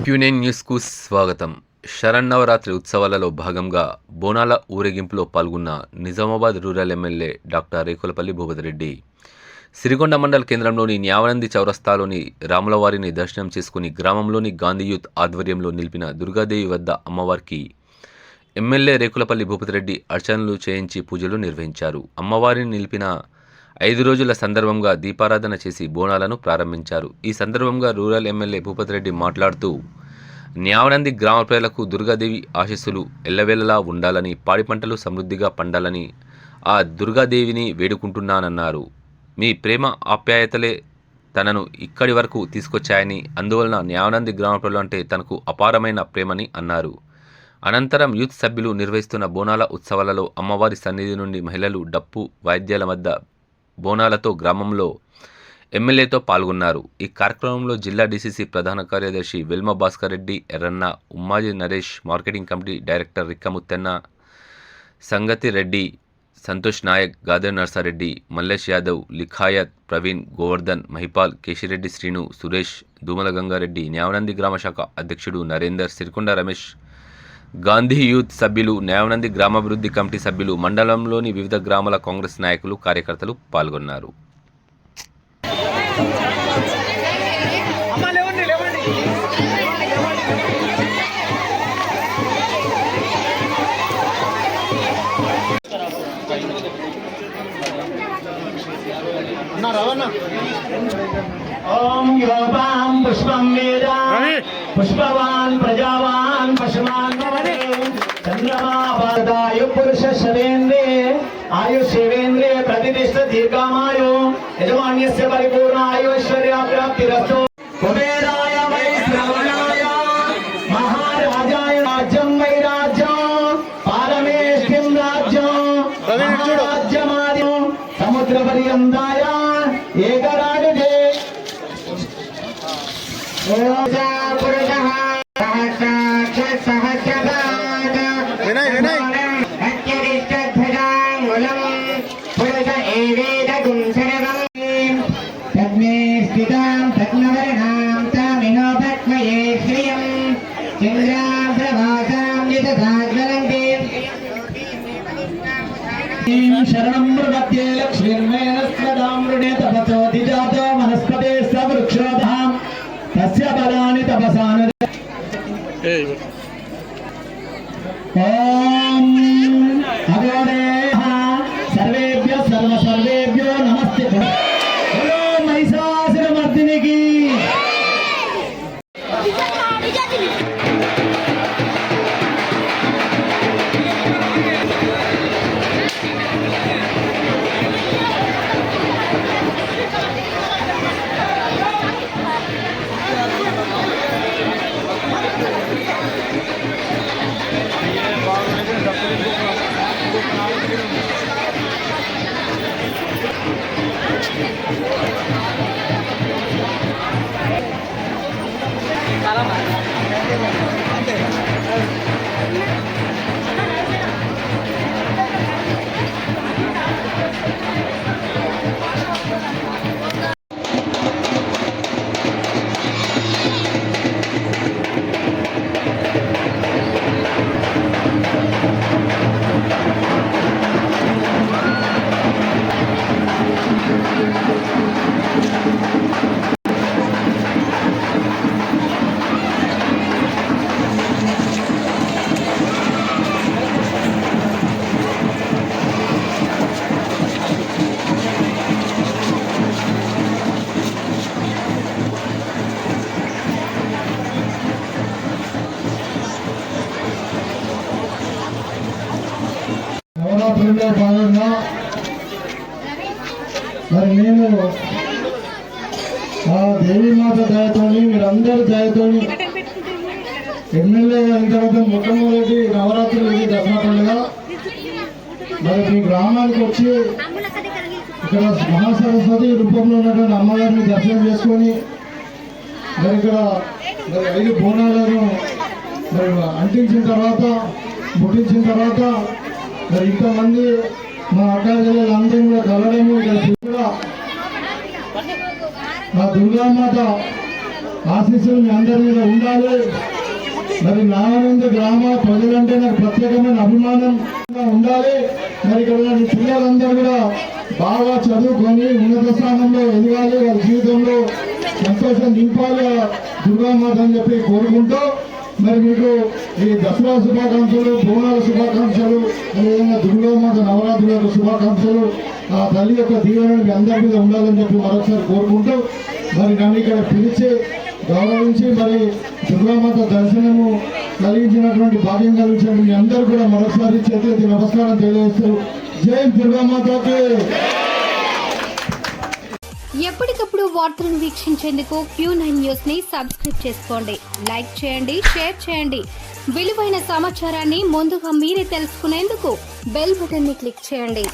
Quinine న్యూస్కు స్వాగతం. శరన్నవరాత్రి ఉత్సవాలలో భాగంగా బోనాల ఊరేగింపులో పాల్గొన్న Nizamabad rural MLA doctor Rekulapalli Bhupathi Reddy Sirikonda మండల కేంద్రంలోని న్యావనంది చౌరస్తాలోని రాములవారిని దర్శనం చేసుకుని గ్రామంలోని గాంధీ యూత్ ఆధ్వర్యంలో నిలిపిన దుర్గాదేవి వద్ద అమ్మవారికి ఎమ్మెల్యే రేకులపల్లి భూపతిరెడ్డి అర్చనలు చేయించి పూజలు నిర్వహించారు. అమ్మవారిని నిలిపిన 5 రోజుల సందర్భంగా దీపారాధన చేసి బోనాలను ప్రారంభించారు. ఈ సందర్భంగా రూరల్ ఎమ్మెల్యే భూపతిరెడ్డి మాట్లాడుతూ న్యావనంది గ్రామ ప్రజలకు దుర్గాదేవి ఆశీస్సులు ఎల్లవేళలా ఉండాలని, పాడి పంటలు సమృద్ధిగా పండాలని ఆ దుర్గాదేవిని వేడుకుంటున్నానన్నారు. మీ ప్రేమ ఆప్యాయతలే తనను ఇక్కడి వరకు తీసుకొచ్చాయని, అందువలన న్యావనంది గ్రామ ప్రజలు అంటే తనకు అపారమైన ప్రేమని అన్నారు. అనంతరం యూత్ సభ్యులు నిర్వహిస్తున్న బోనాల ఉత్సవాలలో అమ్మవారి సన్నిధి నుండి మహిళలు డప్పు వాయిద్యాల మధ్య బోనాలతో గ్రామంలో ఎమ్మెల్యేతో పాల్గొన్నారు. ఈ కార్యక్రమంలో జిల్లా డీసీసీ ప్రధాన కార్యదర్శి Velma Bhaskar Reddy, Yerranna, Ummaji Naresh, marketing committee director Rikkamuttenna, Sangati Reddy, Santosh Naik, Gade Narsa Reddy, Mallesh Yadav, Liyakat, Praveen, Govardhan, Mahipal, Kesireddy Srinu, Suresh, Dumala Gangareddy, న్యావనంది గ్రామ శాఖ అధ్యక్షుడు నరేందర్, సిరికొండ రమేష్, గాంధీ యూత్ సభ్యులు, న్యావనంది గ్రామాభివృద్ధి కమిటీ సభ్యులు, మండలంలోని వివిధ గ్రామాల కాంగ్రెస్ నాయకులు, కార్యకర్తలు పాల్గొన్నారు. ओम योपां पुष्पं वेद पुष्पवान् प्रजावान् पशुमान् चंद्रमा वादायु पुरुष शरेन्द्रे आयुष्येवेन्द्रे प्रतिष्ठित दीर्घामायु यजमान्यस्य परिपूर्ण आयु ऐश्वर्य प्राप्तिरस्तु कुबेराय वै श्रवणाय महाराजाय राज्यं वै राज्यं पारमेष्ठिं राज्यं राज्यमादि समुद्र पर्यन्ताय एकराजते शरणं प्रपद्ये लक्ष्मीर्मेण स्वदामृणे तपसो दिजातो वनस्पते सवृक्षोधाम तस्य बलानि तपसान् ओम अगोरेह सर्वेभ्यो सर्वेभ्यो नमस्ते बोलो महिषासुरमर्दिनी की నవరాత్రుల్లో భాగంగా మరి నేను ఆ దేవీమాత దయతోని మీరందరి దయతోని ఎమ్మెల్యే అయిన తర్వాత మొట్టమొదటి నవరాత్రులు ఇది దసరా పండుగ. మరి మీ గ్రామానికి వచ్చి ఇక్కడ మహాసరస్వతి రూపంలో ఉన్నటువంటి అమ్మవారిని దర్శనం చేసుకొని మరి ఇక్కడ మరి 5 బోనాలను మరి అంటించిన తర్వాత ముట్టించిన తర్వాత మరి ఇంతమంది మా అక్క జిల్లాలందరూ కూడా కలడము ఇక్కడ కూడా మా దుర్గామాత ఆశీస్సులు మీ అందరి మీద ఉండాలి. మరి నారాయణ గ్రామ ప్రజలంటే నాకు ప్రత్యేకమైన అభిమానం ఉండాలి. మరి ఇక్కడ ఉన్న పిల్లలందరూ కూడా బాగా చదువుకొని ఉన్నత స్థానంలో ఎదగాలి, వారి జీవితంలో సంతోషం నింపాలి దుర్గామాత అని చెప్పి కోరుకుంటూ మరి మీకు ఈ దసరా శుభాకాంక్షలు, బోనాల శుభాకాంక్షలు, అదేవిధంగా దుర్గామాత నవరాత్రుల యొక్క శుభాకాంక్షలు, ఆ తల్లి యొక్క దీవెనలు మీ అందరి మీద ఉండాలని చెప్పి మరొకసారి కోరుకుంటూ మరి నన్ను ఇక్కడ పిలిచి గౌరవించి మరి దుర్గామాత దర్శనము కలిగించినటువంటి భాగ్యం కలిగించిన మీ అందరూ కూడా మరొకసారి చేతులెత్తి నమస్కారం తెలియజేస్తూ జై దుర్గామాతకి. ఎప్పటికప్పుడు వార్తలను వీక్షించేందుకు Q9 న్యూస్ ని సబ్స్క్రైబ్ చేసుకోండి, లైక్ చేయండి, షేర్ చేయండి. విలువైన సమాచారాన్ని ముందుగా మీరే తెలుసుకునేందుకు బెల్ బటన్ ని క్లిక్ చేయండి.